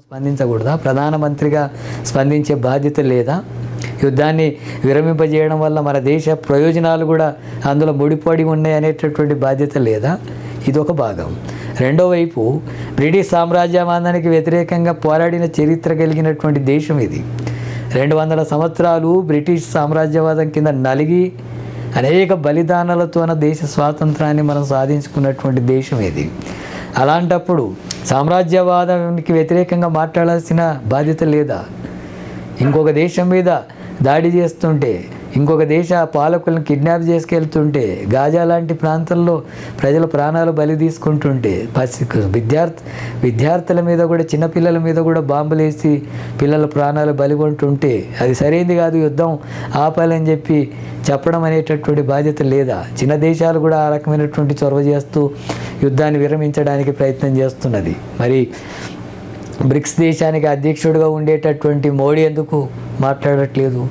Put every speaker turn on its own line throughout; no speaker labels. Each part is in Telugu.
స్పందించకూడదా? ప్రధానమంత్రిగా స్పందించే బాధ్యత లేదా? యుద్ధాన్ని విరమింపజేయడం వల్ల మన దేశ ప్రయోజనాలు కూడా అందులో ముడిపడి ఉన్నాయి అనేటటువంటి బాధ్యత లేదా? ఇదొక భాగం. రెండో వైపు బ్రిటిష్ సామ్రాజ్యవాదానికి వ్యతిరేకంగా పోరాడిన చరిత్ర కలిగినటువంటి దేశం ఇది. 200 సంవత్సరాలు బ్రిటిష్ సామ్రాజ్యవాదం కింద నలిగి అనేక బలిదానాలతోన దేశ స్వాతంత్రాన్ని మనం సాధించుకున్నటువంటి దేశం ఇది. అలాంటప్పుడు సామ్రాజ్యవాదానికి వ్యతిరేకంగా మాట్లాడాల్సిన బాధ్యత లేదా? ఇంకొక దేశం మీద దాడి చేస్తుంటే, ఇంకొక దేశ పాలకులను కిడ్నాప్ చేసుకెళ్తుంటే, గాజా లాంటి ప్రాంతాల్లో ప్రజల ప్రాణాలు బలి తీసుకుంటుంటే, విద్యార్థుల మీద కూడా, చిన్నపిల్లల మీద కూడా బాంబులు వేసి పిల్లల ప్రాణాలు బలిగొంటుంటే అది సరైనది కాదు, యుద్ధం ఆపాలని చెప్పడం అనేటటువంటి బాధ్యత లేదా? చిన్న దేశాలు కూడా ఆ రకమైనటువంటి చొరవ చేస్తూ యుద్ధాన్ని విరమించడానికి ప్రయత్నం చేస్తున్నది. మరి బ్రిక్స్ దేశానికి అధ్యక్షుడిగా ఉండేటటువంటి మోడీ ఎందుకు మాట్లాడట్లేదు?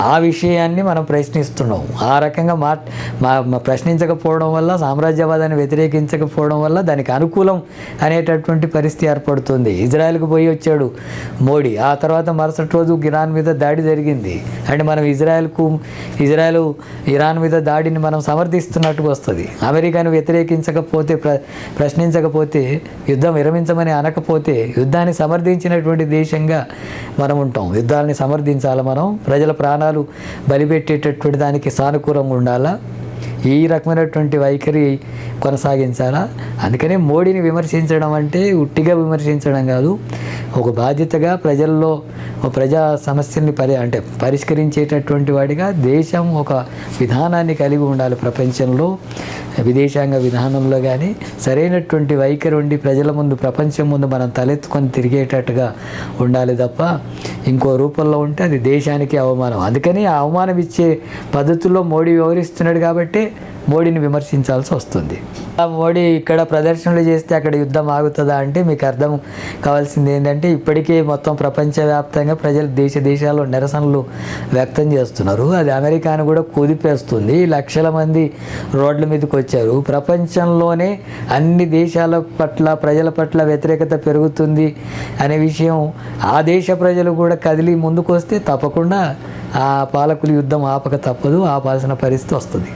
ఆ విషయాన్ని మనం ప్రశ్నిస్తున్నాం. ఆ రకంగా ప్రశ్నించకపోవడం వల్ల, సామ్రాజ్యవాదాన్ని వ్యతిరేకించకపోవడం వల్ల దానికి అనుకూలం అనేటటువంటి పరిస్థితి ఏర్పడుతుంది. ఇజ్రాయెల్కి పోయి వచ్చాడు మోడీ, ఆ తర్వాత మరుసటి రోజు ఇరాన్ మీద దాడి జరిగింది. అంటే మనం ఇజ్రాయెల్ ఇరాన్ మీద దాడిని మనం సమర్థిస్తున్నట్టుగా వస్తుంది. అమెరికాను వ్యతిరేకించకపోతే, ప్రశ్నించకపోతే, యుద్ధం విరమించమని అనకపోతే యుద్ధాన్ని సమర్థించినటువంటి దేశంగా మనం ఉంటాం. యుద్ధాన్ని సమర్థించాలి మనం, ప్రజల ప్రాణాలు బలిపెట్టేటటువంటి దానికి సానుకూలంగా ఉండాలా? ఈ రకమైనటువంటి వైఖరి కొనసాగించాలా? అందుకనే మోడీని విమర్శించడం అంటే ఉట్టిగా విమర్శించడం కాదు, ఒక బాధ్యతగా ప్రజల్లో ప్రజా సమస్యల్ని పరిష్కరించేటటువంటి వాడిగా దేశం ఒక విధానాన్ని కలిగి ఉండాలి. ప్రపంచంలో విదేశాంగ విధానంలో కానీ సరైనటువంటి వైఖరి ఉండి ప్రజల ముందు, ప్రపంచం ముందు మనం తలెత్తుకొని తిరిగేటట్టుగా ఉండాలి తప్ప ఇంకో రూపంలో ఉంటే అది దేశానికి అవమానం. అందుకని ఆ అవమానం ఇచ్చే పద్ధతుల్లో మోడీ వ్యవహరిస్తున్నాడు కాబట్టి మోడీని విమర్శించాల్సి వస్తుంది. మోడీ ఇక్కడ ప్రదర్శనలు చేస్తే అక్కడ యుద్ధం ఆగుతుందా అంటే మీకు అర్థం కావాల్సింది ఏంటంటే, ఇప్పటికే మొత్తం ప్రపంచవ్యాప్తంగా ప్రజలు దేశాల్లో నిరసనలు వ్యక్తం చేస్తున్నారు. అది అమెరికాను కూడా కుదిపేస్తుంది. లక్షల మంది రోడ్ల మీదకి వచ్చారు. ప్రపంచంలోనే అన్ని దేశాల పట్ల, ప్రజల పట్ల వ్యతిరేకత పెరుగుతుంది అనే విషయం ఆ దేశ ప్రజలు కూడా కదిలి ముందుకు వస్తే తప్పకుండా ఆ పాలకులు యుద్ధం ఆపక తప్పదు, ఆపాల్సిన పరిస్థితి వస్తుంది.